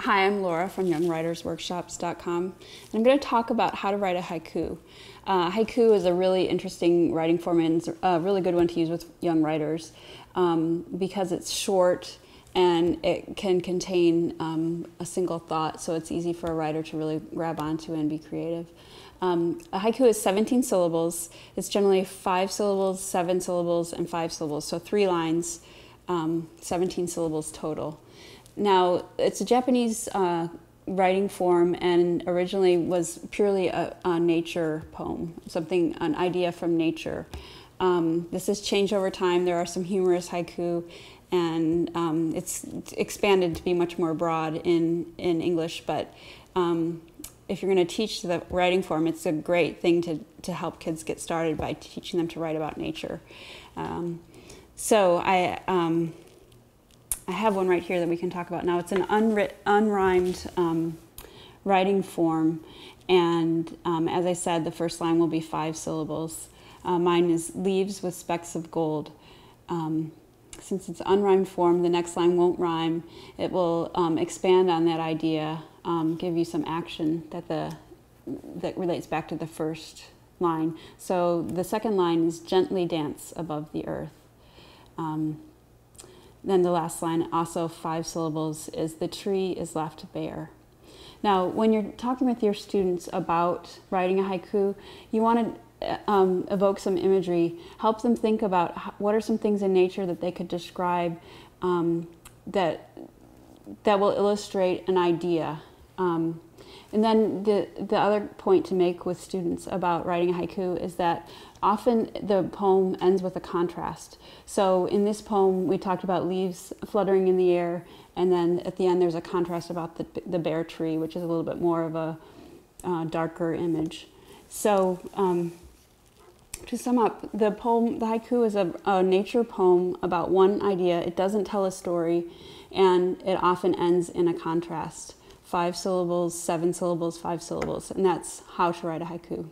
Hi, I'm Laura from youngwritersworkshops.com, and I'm going to talk about how to write a haiku. Haiku is a really interesting writing form and it's a really good one to use with young writers because it's short and it can contain a single thought, so it's easy for a writer to really grab onto and be creative. A haiku is 17 syllables. It's generally 5 syllables, 7 syllables, and 5 syllables, so 3 lines, 17 syllables total. Now, it's a Japanese writing form and originally was purely a nature poem, an idea from nature. This has changed over time. There are some humorous haiku, and it's expanded to be much more broad in English, but if you're going to teach the writing form, it's a great thing to help kids get started by teaching them to write about nature. So I have one right here that we can talk about now. It's an unrhymed writing form, and as I said, the first line will be 5 syllables. Mine is leaves with specks of gold. Since it's unrhymed form, the next line won't rhyme. It will expand on that idea, give you some action that relates back to the first line. So the second line is gently dance above the earth. Then the last line, also 5 syllables, is the tree is left bare. Now, when you're talking with your students about writing a haiku, you want to evoke some imagery, help them think about what are some things in nature that they could describe that will illustrate an idea. And then the other point to make with students about writing a haiku is that often the poem ends with a contrast. So in this poem, we talked about leaves fluttering in the air, and then at the end there's a contrast about the bare tree, which is a little bit more of a darker image. So to sum up, the haiku is a nature poem about one idea. It doesn't tell a story, and it often ends in a contrast. 5 syllables, 7 syllables, 5 syllables, and that's how to write a haiku.